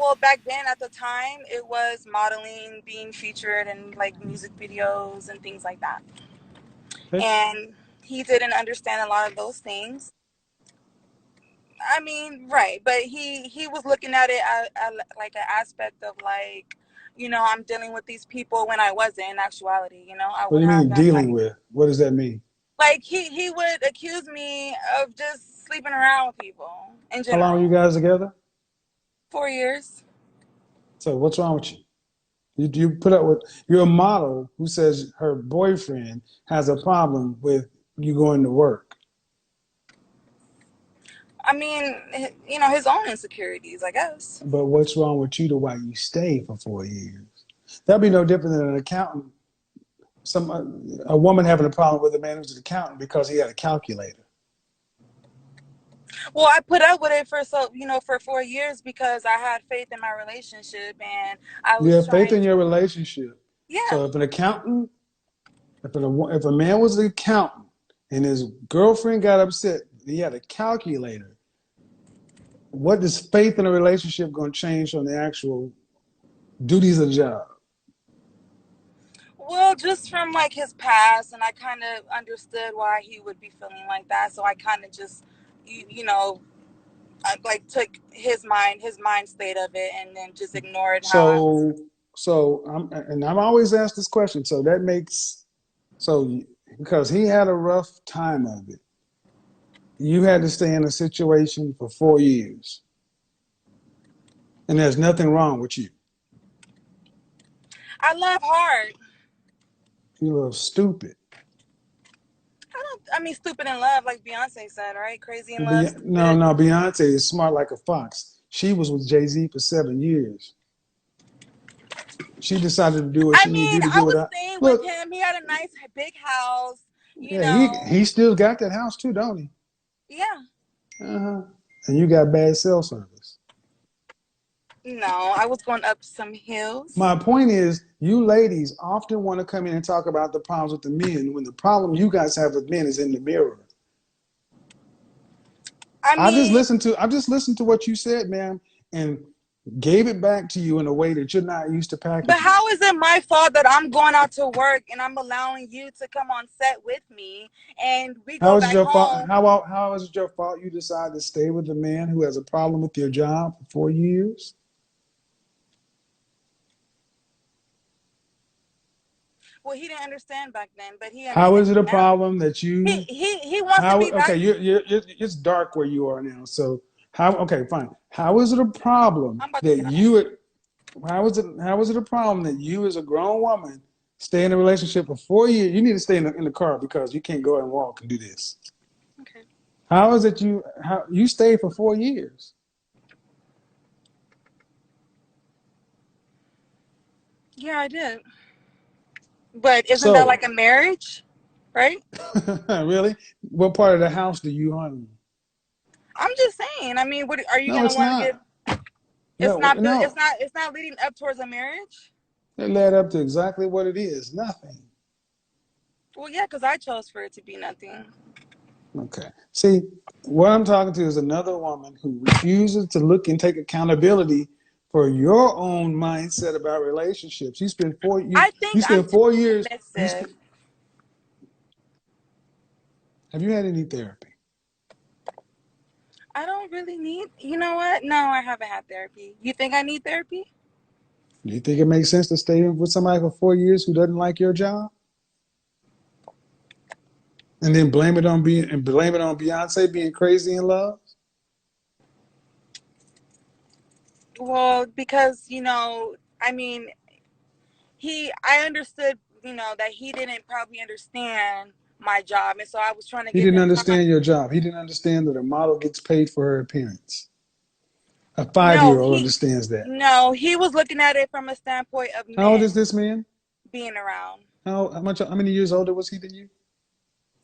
well, back then at the time, it was modeling, being featured in like music videos and things like that. Okay. And he didn't understand a lot of those things. I mean, right, but he was looking at it at like an aspect of like, I'm dealing with these people when I wasn't in actuality. I What do would you have mean them dealing like with? What does that mean? he would accuse me of just sleeping around with people in How long are you general. guys together? 4 years. So what's wrong with you? You put up with, you're a model who says her boyfriend has a problem with you going to work. I mean, his own insecurities, I guess. But what's wrong with you to why you stay for 4 years? That'd be no different than an accountant. Some A woman having a problem with a man who's an accountant because he had a calculator. Well, I put up with it for 4 years because I had faith in my relationship and I You was have faith trying in to. your relationship. Yeah. So if an accountant, if a man was an accountant and his girlfriend got upset, he had a calculator. What is faith in a relationship going to change on the actual duties of the job? Well, just from like his past, and I kind of understood why he would be feeling like that. So I kind of just, you know, I, like took his mind state of it, and then just ignored how I was. So, I'm always asked this question. So that makes so because he had a rough time of it, you had to stay in a situation for 4 years, and there's nothing wrong with you. I love hard. You look stupid. I don't. I mean, stupid in love, like Beyonce said, right? Crazy in love, No, stupid. no, Beyonce is smart like a fox. She was with Jay-Z for 7 years. She decided to do what I she needed to mean, do. Get I with was her. staying with Look, him. He had a nice big house. You yeah, he know. he still got that house too, don't he? Yeah. Uh-huh. And you got bad cell service. No, I was going up some hills. My point is, you ladies often want to come in and talk about the problems with the men when the problem you guys have with men is in the mirror. I mean, I just listened to what you said, ma'am, and gave it back to you in a way that you're not used to but packaging it. how is it my fault that I'm going out to work and I'm allowing you to come on set with me and we How go is it back your fault? home? How is it your fault you decide to stay with a man who has a problem with your job for 4 years? Well, he didn't understand back then, but he How understands is it a now. problem that He you he he wants to how be okay, back. it's dark where you are now. So how okay, fine. How is it a problem I'm about to that get out. how is it a problem that you as a grown woman stay in a relationship for 4 years? You need to stay in the car because you can't go and walk and do this. Okay. How is it how you stayed for 4 years? Yeah, I did. But isn't that like So a marriage, right? really? What part of the house do you own? I'm just saying. I mean, what are you No, gonna it's want to get? not. No, It's no. not. It's not leading up towards a marriage. It led up to exactly what it is. Nothing. Well, yeah, because I chose for it to be nothing. Okay. See, what I'm talking to is another woman who refuses to look and take accountability for your own mindset about relationships. I think You I'm spend too 4 years. submissive. Have you had any therapy? I don't really need. You know what? No, I haven't had therapy. You think I need therapy? Do you think it makes sense to stay with somebody for 4 years who doesn't like your job, and then blame it on Beyonce being crazy in love? Well, because I mean, I understood, that he didn't probably understand my job, and so I was trying to He give didn't him time. understand your job. He didn't understand that a model gets paid for her appearance. A No, 5 year old understands that. he was looking at it from a standpoint of How old is men this man? being around. How many years older was he than you?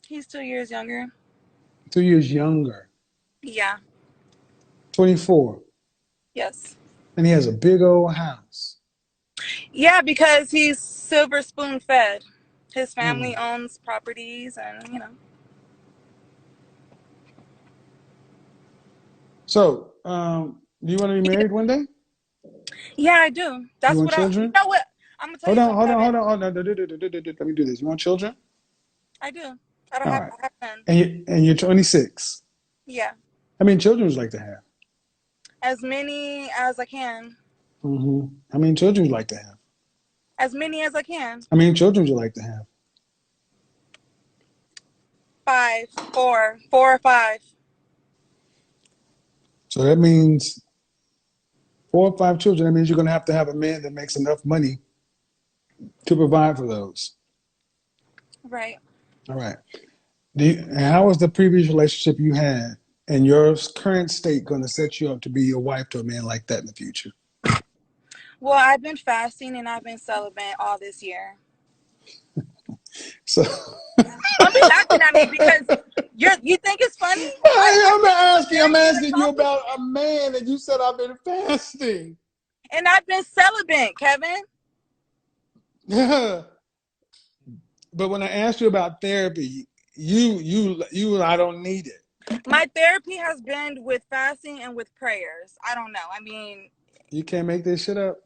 He's 2 years younger. 2 years younger. Yeah. 24. Yes. And he has a big old house. Yeah, because he's silver spoon fed. His Hmm. family owns properties, and So, do you want to be he married one day? Yeah, I do. You That's want what you children? know what? I'm gonna tell Hold you on, something, hold on, hold Kevin. on, hold on. Let me do this. You want children? I do. I don't All have. right. I have none. And you're 26. Yeah, How many children would you like to have? as many as I can. How many children would you like to have? As many as I can. How many children would you like to have? Five, four or five. So that means 4 or 5 children. That means you're going to have a man that makes enough money to provide for those. Right. All right. And how was the previous relationship you had and your current state going to set you up to be your wife to a man like that in the future? Well, I've been fasting and I've been celibate all this year. So Don't be laughing at me because you think it's funny. I I'm think it's a asking, I'm very good asking you about accomplishment. a man and you said I've been fasting. And I've been celibate, Kevin. But when I asked you about therapy, you I don't need it. My therapy has been with fasting and with prayers. I don't know. I mean, You can't make this shit up.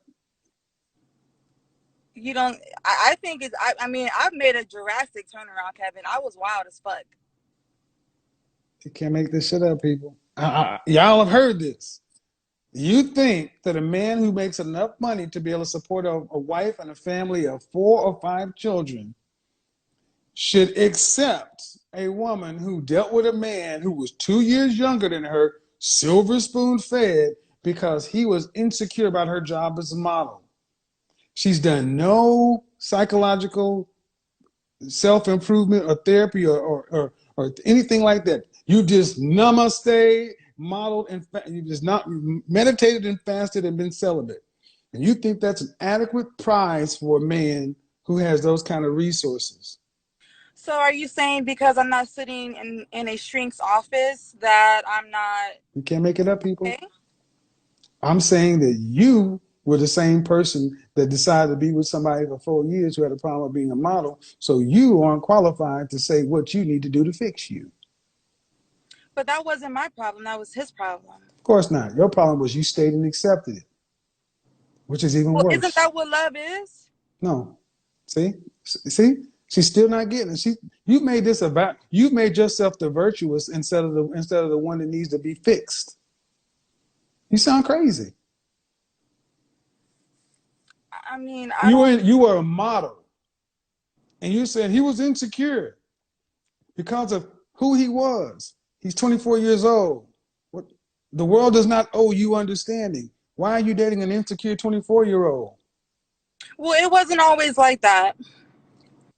you don't. I think it's. I mean, I've made a drastic turnaround, Kevin. I was wild as fuck. You can't make this shit up, people. Y'all have heard this. You think that a man who makes enough money to be able to support a wife and a family of 4 or 5 children should accept a woman who dealt with a man who was 2 years younger than her, silver spoon fed, because he was insecure about her job as a model. She's done no psychological self improvement or therapy or anything like that. You just namaste, modeled, and you just not meditated and fasted and been celibate. And you think that's an adequate prize for a man who has those kind of resources. So, are you saying because I'm not sitting in a shrink's office that I'm not You can't make it up, people. okay? I'm saying that you were the same person that decided to be with somebody for 4 years who had a problem with being a model. So you aren't qualified to say what you need to do to fix you. But that wasn't my problem. That was his problem. Of course not. Your problem was you stayed and accepted it, which is even Well, isn't worse. that what love is? No. See? See? She's still not getting it. You made yourself the virtuous instead of the one that needs to be fixed. You sound crazy. I mean, I don't. You were a model, and you said he was insecure because of who he was. He's 24 years old. What the world does not owe you understanding. Why are you dating an insecure 24-year-old? Well, it wasn't always like that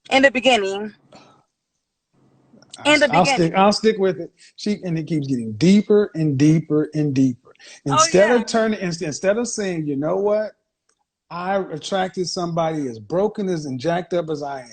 in the beginning. In the beginning. I'll stick with it. And it keeps getting deeper and deeper and deeper. Oh yeah. Instead of saying, you know what, I attracted somebody as broken as and jacked up as I am.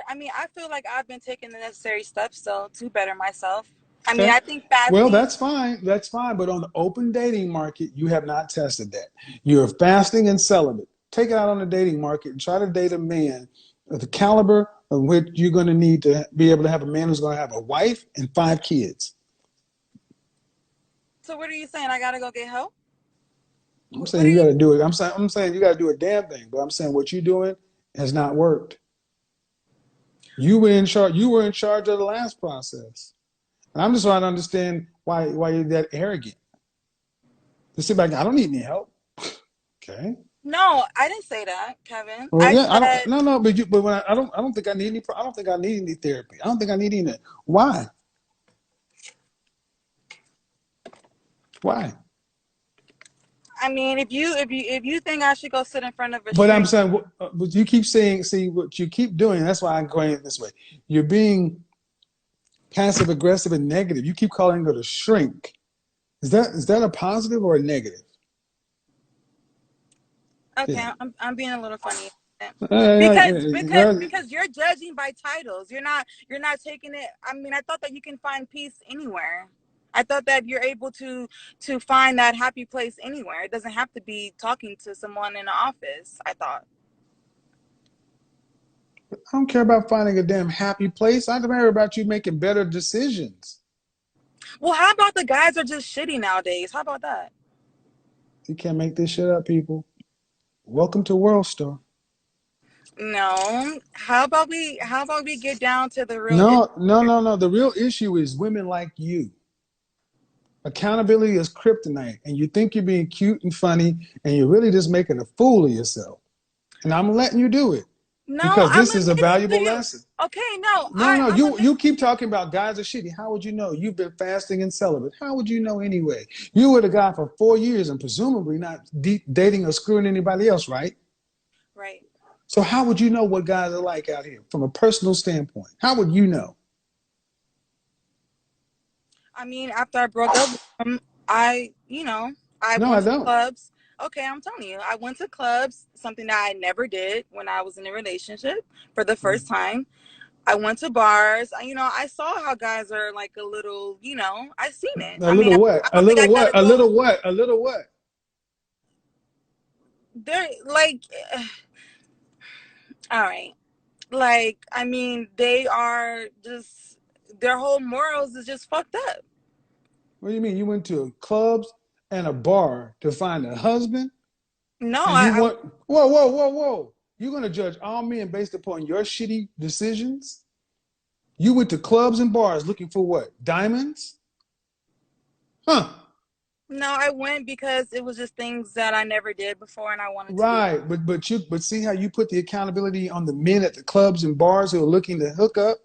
I mean, I feel like I've been taking the necessary steps so to better myself. I mean, Okay. I think Well, fasting. that's fine. That's fine. But on the open dating market, you have not tested that. You're fasting and celibate. Take it out on the dating market and try to date a man of the caliber of which you're going to need to be able to have a man who's going to have a wife and 5 kids. So what are you saying? I gotta go get help? I'm What saying are you got you? to do it. I'm saying you got to do a damn thing. But I'm saying what you're doing has not worked. You were in charge. You were in charge of the last process. And I'm just trying to understand why you're that arrogant. To sit back, I don't need any help. Okay. No, I didn't say that, Kevin. Well, I yeah, I don't. said No, no, but when I don't think I need any. I don't think I need any therapy. I don't think I need any. Why? Why? I mean, if you think I should go sit in front of a But I'm shrink, saying, what you keep saying. See what you keep doing. That's why I'm going it this way. You're being passive aggressive and negative. You keep calling it a shrink. Is that a positive or a negative? okay, Yeah. I'm being a little funny. Well, Because you're judging by titles. You're not taking it. I mean, I thought that you can find peace anywhere. I thought that you're able to find that happy place anywhere. It doesn't have to be talking to someone in the office. I thought. I don't care about finding a damn happy place. I care about you making better decisions. Well, how about the guys are just shitty nowadays? How about that? You can't make this shit up, people. Welcome to World Star. No. How about we get down to the real issue No, no, here? no, no. The real issue is women like you. Accountability is kryptonite, and you think you're being cute and funny, and you're really just making a fool of yourself. And I'm letting you do it No, because I'm this is a admitting to valuable you. lesson. Okay, no, No, no, I'm you admitting. keep talking about guys are shitty. How would you know? You've been fasting and celibate. How would you know anyway? You were the guy for 4 years and presumably not dating or screwing anybody else, right? Right. So how would you know what guys are like out here from a personal standpoint? How would you know? I mean, after I broke up with him, I No, went I to don't. clubs. Okay, I'm telling you, I went to clubs, something that I never did when I was in a relationship for the first time. I went to bars. I saw how guys are like a little, I seen it. A I mean, little what? I A don't think little I what? gotta A go. little what? A little what? They're like, all right. Like, I mean, they are just, their whole morals is just fucked up. What do you mean? You went to clubs and a bar to find a husband, No, and you want? Whoa, whoa, whoa, whoa! You're gonna judge all men based upon your shitty decisions? You went to clubs and bars looking for what? Diamonds? Huh? no, I went because it was just things that I never did before and I wanted to do. Right, but see how you put the accountability on the men at the clubs and bars who are looking to hook up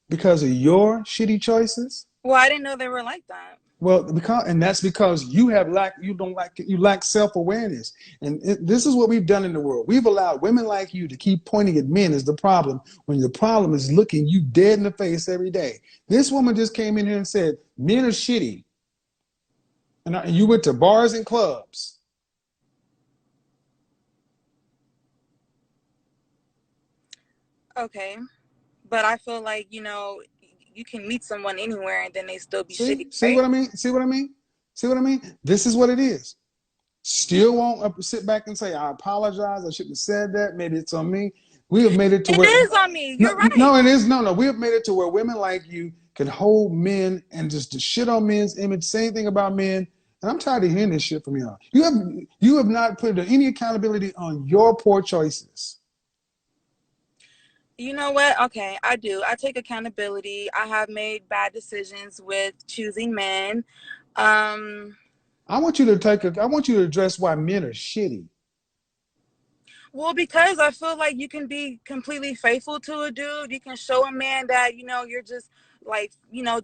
because of your shitty choices? Well, I didn't know they were like that. Well, that's because you lack self-awareness. And this is what we've done in the world. We've allowed women like you to keep pointing at men as the problem when the problem is looking you dead in the face every day. This woman just came in here and said men are shitty, and you went to bars and clubs. Okay. But I feel like, you can meet someone anywhere and then they still be shitty, See right? what I mean? See what I mean? See what I mean? This is what it is. Still won't sit back and say, I apologize. I shouldn't have said that. Maybe it's on me. We have made it to It where, is on me. no, You're right. no, it is. No, no. We have made it to where women like you can hold men and just to shit on men's image, say anything about men. And I'm tired of hearing this shit from y'all. You have not put any accountability on your poor choices. You know what? Okay, I do. I take accountability. I have made bad decisions with choosing men. Um, I want you to address why men are shitty. well, because I feel like you can be completely faithful to a dude. You can show a man that, you're just like,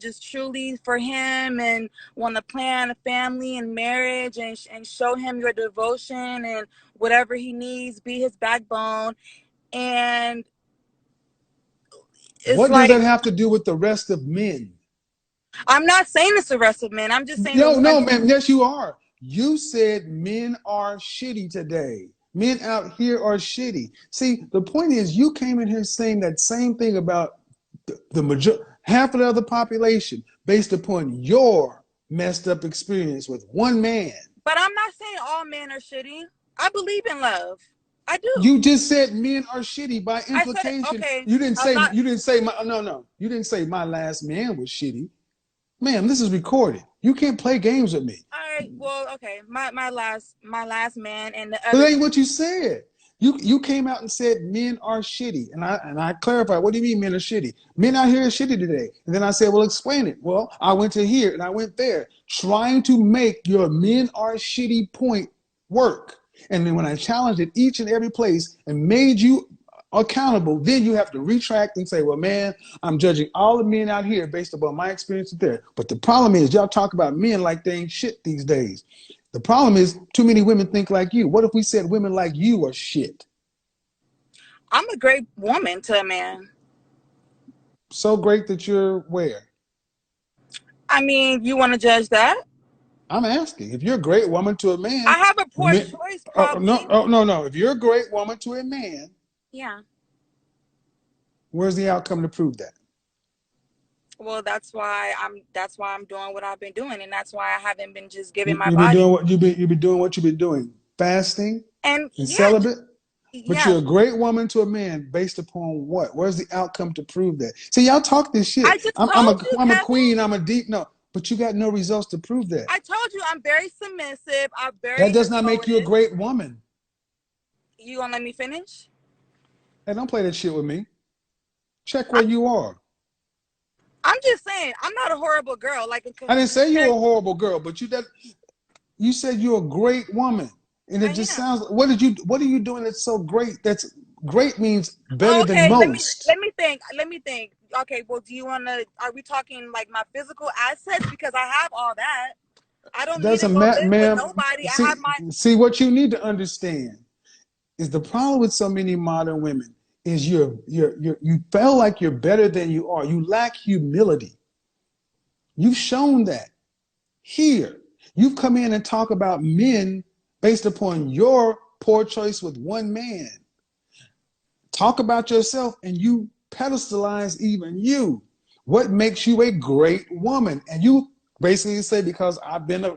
just truly for him and want to plan a family and marriage and show him your devotion and whatever he needs, be his backbone. And it's What does like, that have to do with the rest of men? I'm not saying it's the rest of men. I'm just saying the No, no, ones. man. Yes, you are. You said men are shitty today. Men out here are shitty. See, the point is, you came in here saying that same thing about the half of the other population based upon your messed up experience with one man. But I'm not saying all men are shitty. I believe in love. I do. You just said men are shitty by I said, implication. okay, You didn't a say lot. you didn't say my no no. You didn't say my last man was shitty. Ma'am, this is recorded. You can't play games with me. All right, well, okay. My last man and the But other. that ain't what you said. You came out and said men are shitty, and I clarified. What do you mean men are shitty? Men out here are shitty today. And then I said, well, explain it. Well, I went to here and I went there, trying to make your men are shitty point work. And then when I challenged it each and every place and made you accountable, then you have to retract and say, well, man, I'm judging all the men out here based upon my experience there. But the problem is, y'all talk about men like they ain't shit these days. The problem is, too many women think like you. What if we said women like you are shit? I'm a great woman to a man. So great that you're where? I mean, you want to judge that? I'm asking. If you're a great woman to a man, I have a poor choice, no, probably. oh, no, no. If you're a great woman to a man, Yeah. where's the outcome to prove that? Well, that's why I'm doing what I've been doing, and that's why I haven't been just giving my You've been body. doing what you've been doing, fasting And and yeah, celibate. But yeah. you're a great woman to a man based upon what? Where's the outcome to prove that? See, y'all talk this I shit. just told you, I'm a Kevin. queen. I'm a deep. No. but you got no results to prove that. I told you I'm very submissive. I'm That very does not make you a devoted. great woman. You gonna let me finish? Hey, don't play that shit with me. Check I, where you are. I'm just saying I'm not a horrible girl. Like I didn't say you're compared, a horrible girl, but you said you're a great woman. And it I just am. sounds what are you doing that's so great? That's great means better Oh, than okay, most. let me think. Let me think. Okay, well, do you wanna? Are we talking like my physical assets? Because I have all that. I don't need to Doesn't go matter, live with ma'am. nobody. I have my. See what you need to understand is the problem with so many modern women is you feel like you're better than you are. You lack humility. You've shown that here. You've come in and talk about men based upon your poor choice with one man. Talk about yourself and you pedestalize even you. What makes you a great woman? And you basically say, because I've been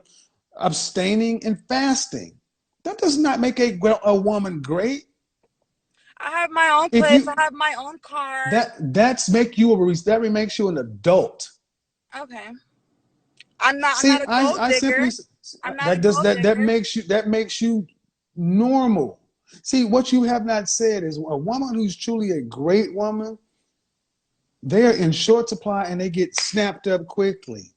abstaining and fasting. That does not make a woman great. I have my own If place. I you have my own car. that's make you that makes you an adult. Okay. I'm not. I'm See, not a gold I simply digger. I'm not a that does gold that digger. makes you normal. See, what you have not said is a woman who's truly a great woman, they are in short supply and they get snapped up quickly.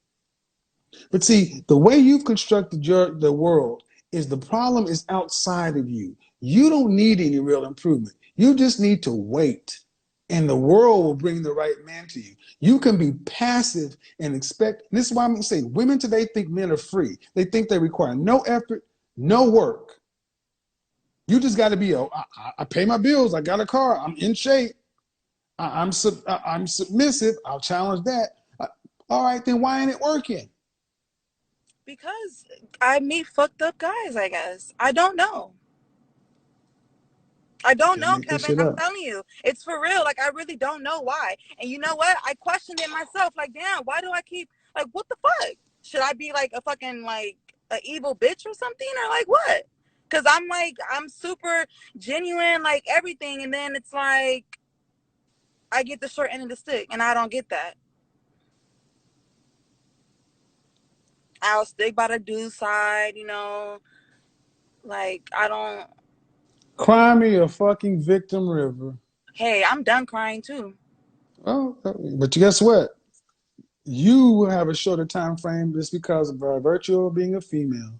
But see, the way you've constructed the world is the problem is outside of you. You don't need any real improvement. You just need to wait, and the world will bring the right man to you. You can be passive and expect. And this is why I'm going to say women today think men are free. They think they require no effort, no work. You just got to be I pay my bills. I got a car. I'm in shape. I'm submissive. I'll challenge that. All right, then why ain't it working? Because I meet fucked up guys. I guess I don't know. I don't Can't know, make this Kevin. shit I'm up. telling you, it's for real. Like I really don't know why. And you know what? I questioned it myself. Like, damn, why do I keep like what the fuck? Should I be like a fucking like a evil bitch or something or like what? Because I'm like I'm super genuine, like everything, and then it's like I get the short end of the stick, and I don't get that. I'll stick by the dude's side, you know. Like I don't. Cry me a fucking victim river. Hey, I'm done crying too. Oh, but guess what? You have a shorter time frame just because of virtue of being a female.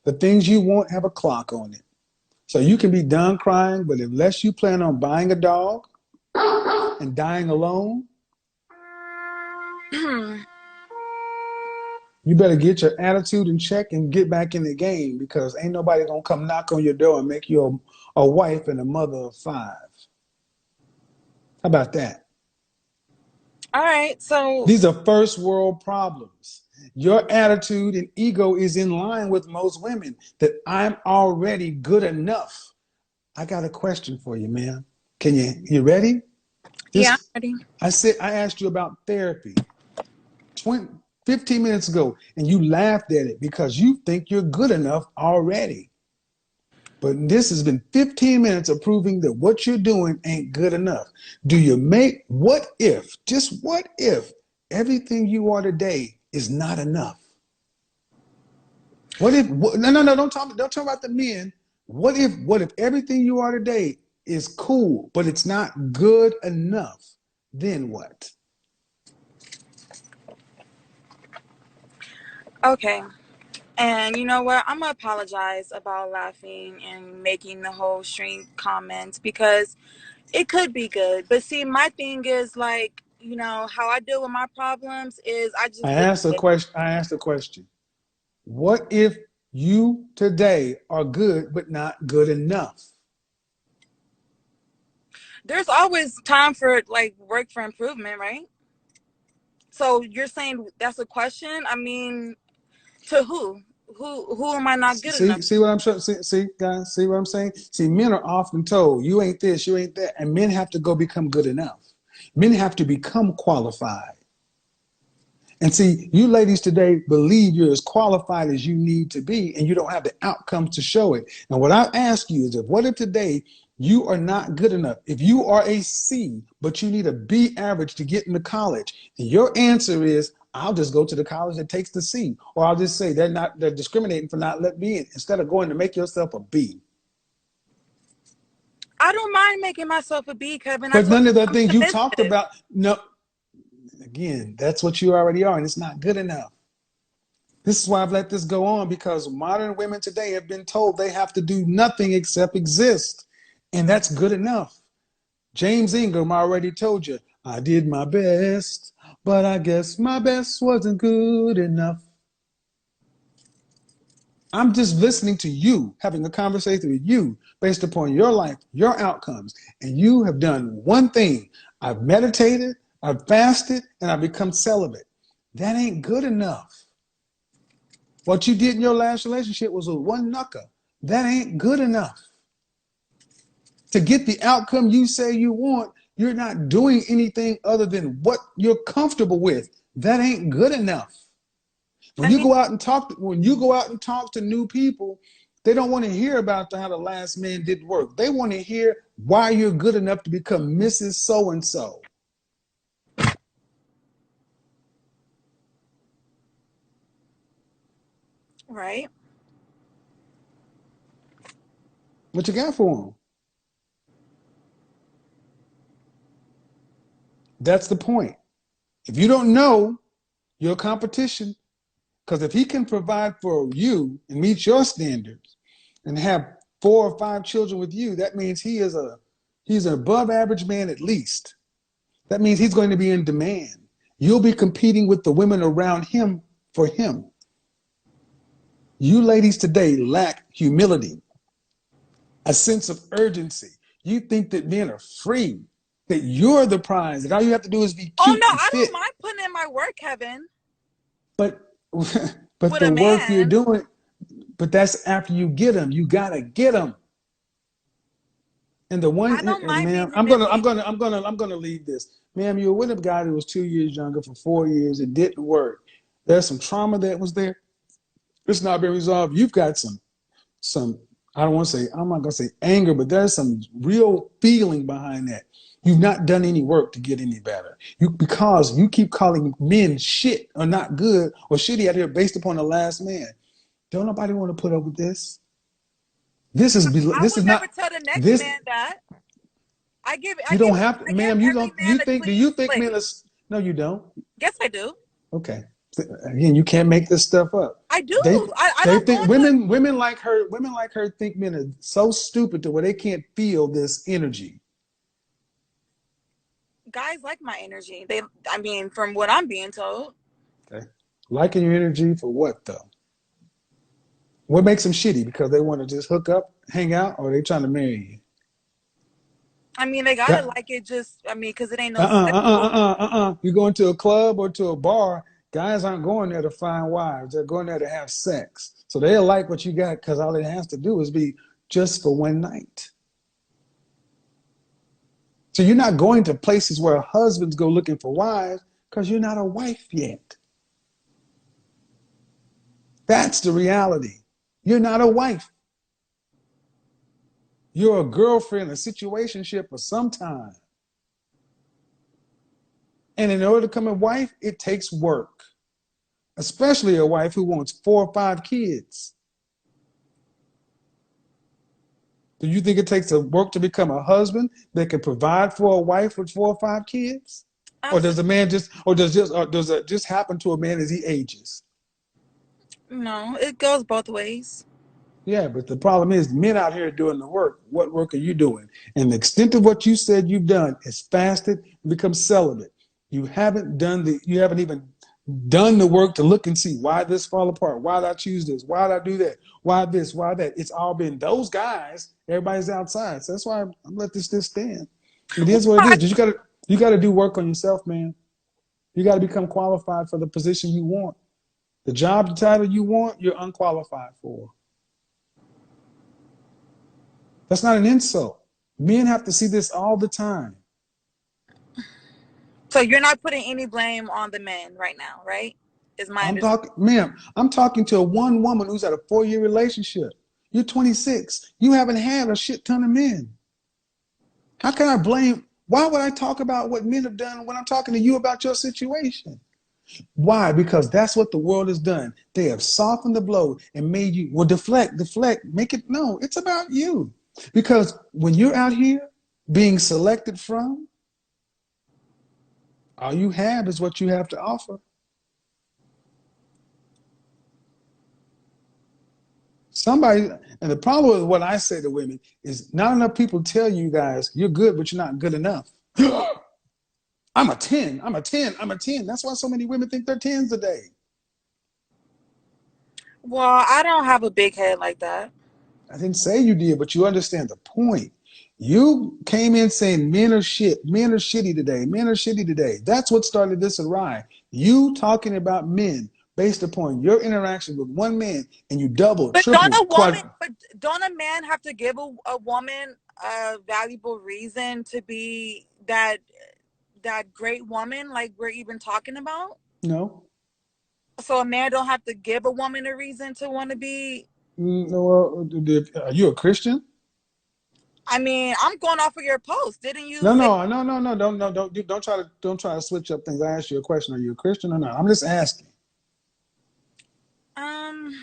The things you want have a clock on it. So you can be done crying, but unless you plan on buying a dog and dying alone, you better get your attitude in check and get back in the game because ain't nobody gonna come knock on your door and make you a wife and a mother of five. How about that? All right, so These are first world problems. Your attitude and ego is in line with most women that I'm already good enough. I got a question for you, man. You ready? yeah, I'm Just ready. I asked you about therapy 20, 15 minutes ago and you laughed at it because you think you're good enough already. But this has been 15 minutes of proving that what you're doing ain't good enough. Do you make just what if everything you are today is not enough? No, don't talk about the men. What if everything you are today is cool, but it's not good enough? Then what? Okay. And you know what? I'm gonna apologize about laughing and making the whole string comments because it could be good. But see, my thing is like, you know, how I deal with my problems is I just look at it. I asked a question. What if you today are good, but not good enough? There's always time for like work for improvement, right? So you're saying that's a question? I mean, to who? Who am I not good enough? See what I'm saying? See, guys, see what I'm saying? See, men are often told, you ain't this, you ain't that. And men have to go become good enough. Men have to become qualified. And see, you ladies today believe you're as qualified as you need to be, and you don't have the outcomes to show it. And what I ask you is, what if today you are not good enough? If you are a C, but you need a B average to get into college, and your answer is, I'll just go to the college that takes the C. Or I'll just say they're discriminating for not letting me in instead of going to make yourself a B. I don't mind making myself a B, Kevin. I But told none you of the I'm things you talked submissive. about, no, again, that's what you already are, and it's not good enough. This is why I've let this go on, because modern women today have been told they have to do nothing except exist. And that's good enough. James Ingram already told you, I did my best, but I guess my best wasn't good enough. I'm just listening to you, having a conversation with you based upon your life, your outcomes. And you have done one thing. I've meditated, I've fasted, and I've become celibate. That ain't good enough. What you did in your last relationship was a one knucker. That ain't good enough. To get the outcome you say you want, you're not doing anything other than what you're comfortable with. That ain't good enough. When I you mean, go out and talk to new people, they don't want to hear about how the last man did work. They want to hear why you're good enough to become Mrs. So and so. right? What you got for them? That's the point. If you don't know your competition, because if he can provide for you and meet your standards and have 4 or 5 children with you, that means he's an above average man at least. That means he's going to be in demand. You'll be competing with the women around him for him. You ladies today lack humility, a sense of urgency. You think that men are free, that you're the prize, that all you have to do is be Oh cute no, and I don't fit. mind putting in my work, Kevin, But but with the a work you're man. doing, but that's after you get them. You gotta get them. And the one, I don't and mind ma'am, being humiliated. I'm gonna leave this, ma'am. You were with a guy that was 2 years younger for 4 years. It didn't work. There's some trauma that was there. It's not been resolved. You've got some. I don't want to say. I'm not gonna say anger, but there's some real feeling behind that. You've not done any work to get any better. You because you keep calling men shit or not good or shitty out here based upon the last man. Don't nobody want to put up with this. I This is would never not tell the next this. man that. I You give don't have to, I give ma'am. You every don't. You man a think? Do clean you think men slate. are? No, you don't. Yes, I do. Okay. Again, you can't make this stuff up. I do. They I they don't go think into women like her think men are so stupid to where they can't feel this energy. guys like my energy. They, I mean, from what I'm being told. Okay. Liking your energy for what though? What makes them shitty? Because they want to just hook up, hang out, or they trying to marry you? I mean, they gotta Got like it. Just, I mean, because it ain't no sexual. You go into a club or to a bar, guys aren't going there to find wives. They're going there to have sex. So they'll like what you got because all it has to do is be just for one night. So you're not going to places where husbands go looking for wives because you're not a wife yet. That's the reality. You're not a wife. You're a girlfriend, a situationship for some time. And in order to become a wife, it takes work, especially a wife who wants 4 or 5 kids. Do you think it takes a work to become a husband that can provide for a wife with 4 or 5 kids? Or does Absolutely a man just, or does it just happen to a man as he ages? no. It goes both ways. Yeah, but the problem is men out here doing the work. What work are you doing? And the extent of what you said you've done is fasted and become celibate. You haven't even done the work to look and see why this fall apart. Why did I choose this? Why did I do that? Why this? Why that? It's all been those guys. Everybody's outside. So that's why I'm let this stand. It is what it I, is. You gotta do work on yourself, man. You gotta become qualified for the position you want. The job title you want, you're unqualified for. That's not an insult. Men have to see this all the time. so you're not putting any blame on the men right now, right? Is my I'm understanding. talking, ma'am, I'm talking to a one woman who's at a 4 year relationship. You're 26. You haven't had a shit ton of men. How can I blame? Why would I talk about what men have done when I'm talking to you about your situation? Why? Because that's what the world has done. They have softened the blow and made you, well, deflect, make it, no, it's about you. Because when you're out here being selected from, all you have is what you have to offer. Somebody, and the problem with what I say to women is not enough people tell you guys you're good, but you're not good enough. I'm a 10, I'm a 10, I'm a 10. That's why so many women think they're 10s today. Well, I don't have a big head like that. I didn't say you did, but you understand the point. You came in saying men are shit, men are shitty today, men are shitty today. That's what started this awry. You talking about men based upon your interaction with one man, and you double, But don't triple, a woman, quad. but don't a man have to give a woman a valuable reason to be that great woman like we're even talking about? No. So a man don't have to give a woman a reason to want to be. Well, are you a Christian? I mean, I'm going off of your post. Didn't you No, say? no, no, no, no. Don't try to switch up things. I asked you a question. Are you a Christian or not? I'm just asking. Um,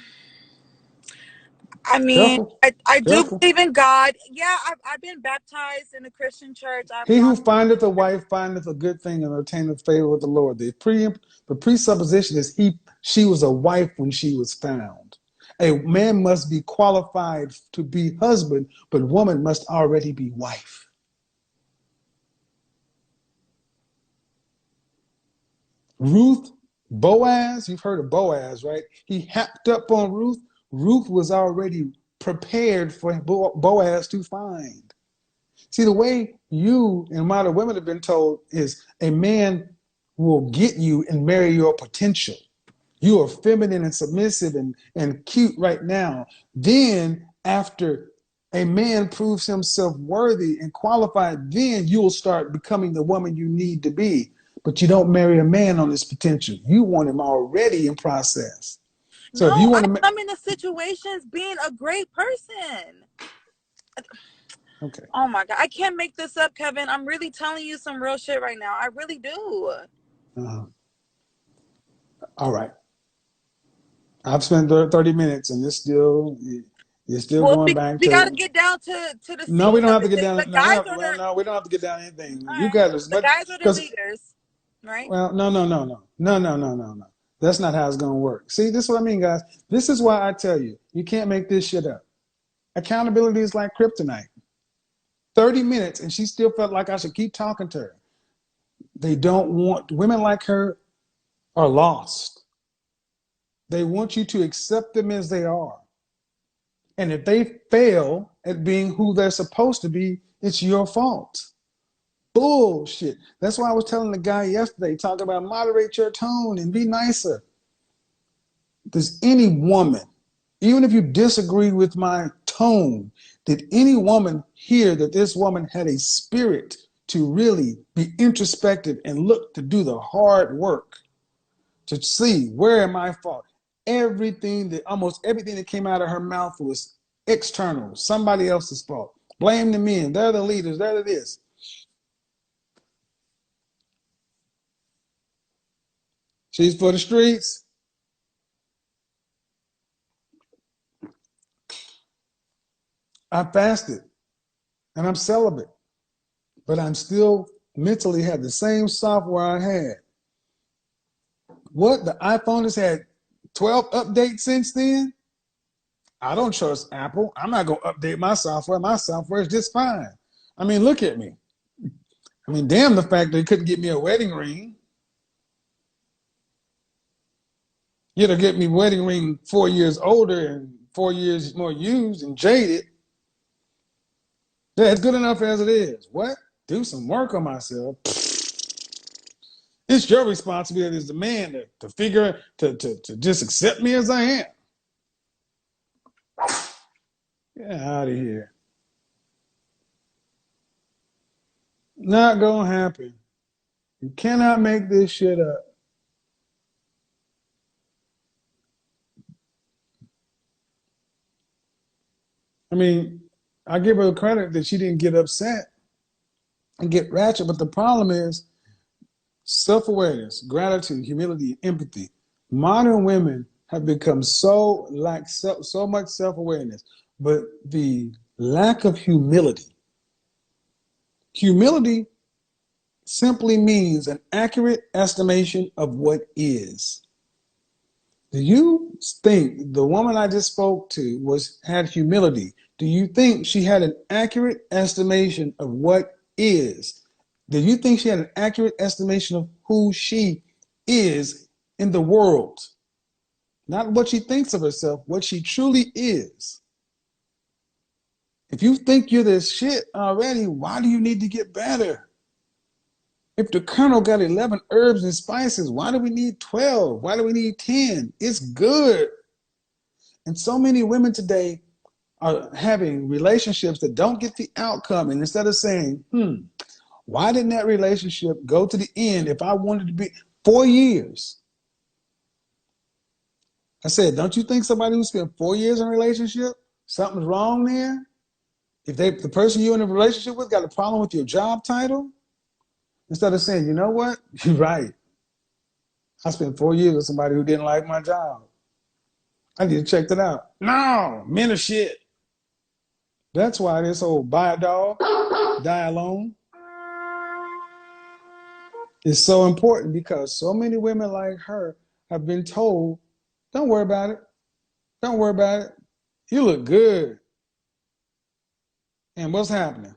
I mean, Careful, I do careful. believe in God. Yeah, I've been baptized in a Christian church. I've He gone. who findeth a wife findeth a good thing and obtaineth favor with the Lord. The presupposition is she was a wife when she was found. A man must be qualified to be husband, but woman must already be wife. Ruth, Boaz, you've heard of Boaz, right? He happed up on Ruth. Ruth was already prepared for Boaz to find. See, the way you and modern women have been told is a man will get you and marry your potential. You are feminine and submissive and cute right now. Then, after a man proves himself worthy and qualified, then you will start becoming the woman you need to be. But you don't marry a man on his potential. You want him already in process. So if No, you I want to, come into situations being a great person. okay, Oh my God. I can't make this up, Kevin. I'm really telling you some real shit right now. I really do. uh, all right. I've spent 30 minutes and you're still Well, going back we got to to, get down to the no, we scene don't of have to it. get down. The No, guys are the, no, we don't have to get down anything. all You right. got this, The but guys are the because, leaders, right? well, no. That's not how it's going to work. See, this is what I mean, guys. This is why I tell you, you can't make this shit up. Accountability is like kryptonite. 30 minutes and she still felt like I should keep talking to her. They don't want, women like her are lost. They want you to accept them as they are. And if they fail at being who they're supposed to be, it's your fault. Bullshit. That's why I was telling the guy yesterday, talking about moderate your tone and be nicer. Does any woman, even if you disagree with my tone, did any woman hear that this woman had a spirit to really be introspective and look to do the hard work to see where am I fault? Almost everything that came out of her mouth was external, somebody else's fault. Blame the men. They're the leaders. They're the this. She's for the streets. I fasted and I'm celibate, but I'm still mentally have the same software I had. What? The iPhone has had 12 updates since then? I don't trust Apple. I'm not going to update my software. My software is just fine. I mean, look at me. I mean, damn the fact they couldn't get me a wedding ring. You know, get me wedding ring 4 years older and 4 years more used and jaded. Yeah, it's good enough as it is. What? Do some work on myself. It's your responsibility as the man to figure to just accept me as I am. Get out of here. Not gonna happen. You cannot make this shit up. I mean, I give her credit that she didn't get upset and get ratchet, but the problem is Self-awareness, gratitude, humility, empathy. Modern women have become so so much self-awareness, but the lack of humility. Humility simply means an accurate estimation of what is. Do you think the woman I just spoke to had humility? Do you think she had an accurate estimation of what is? Do you think she had an accurate estimation of who she is in the world? Not what she thinks of herself, what she truly is. If you think you're this shit already, why do you need to get better? If the Colonel got 11 herbs and spices, why do we need 12? Why do we need 10? It's good. And so many women today are having relationships that don't get the outcome. And instead of saying, why didn't that relationship go to the end if I wanted to be 4 years? I said, don't you think somebody who spent 4 years in a relationship, something's wrong there? If the person you're in a relationship with got a problem with your job title, instead of saying, you know what, you're right. I spent 4 years with somebody who didn't like my job. I need to check that out. No, men are shit. That's why this old buy a dog, die alone is so important, because so many women like her have been told, don't worry about it. Don't worry about it. You look good. And what's happening?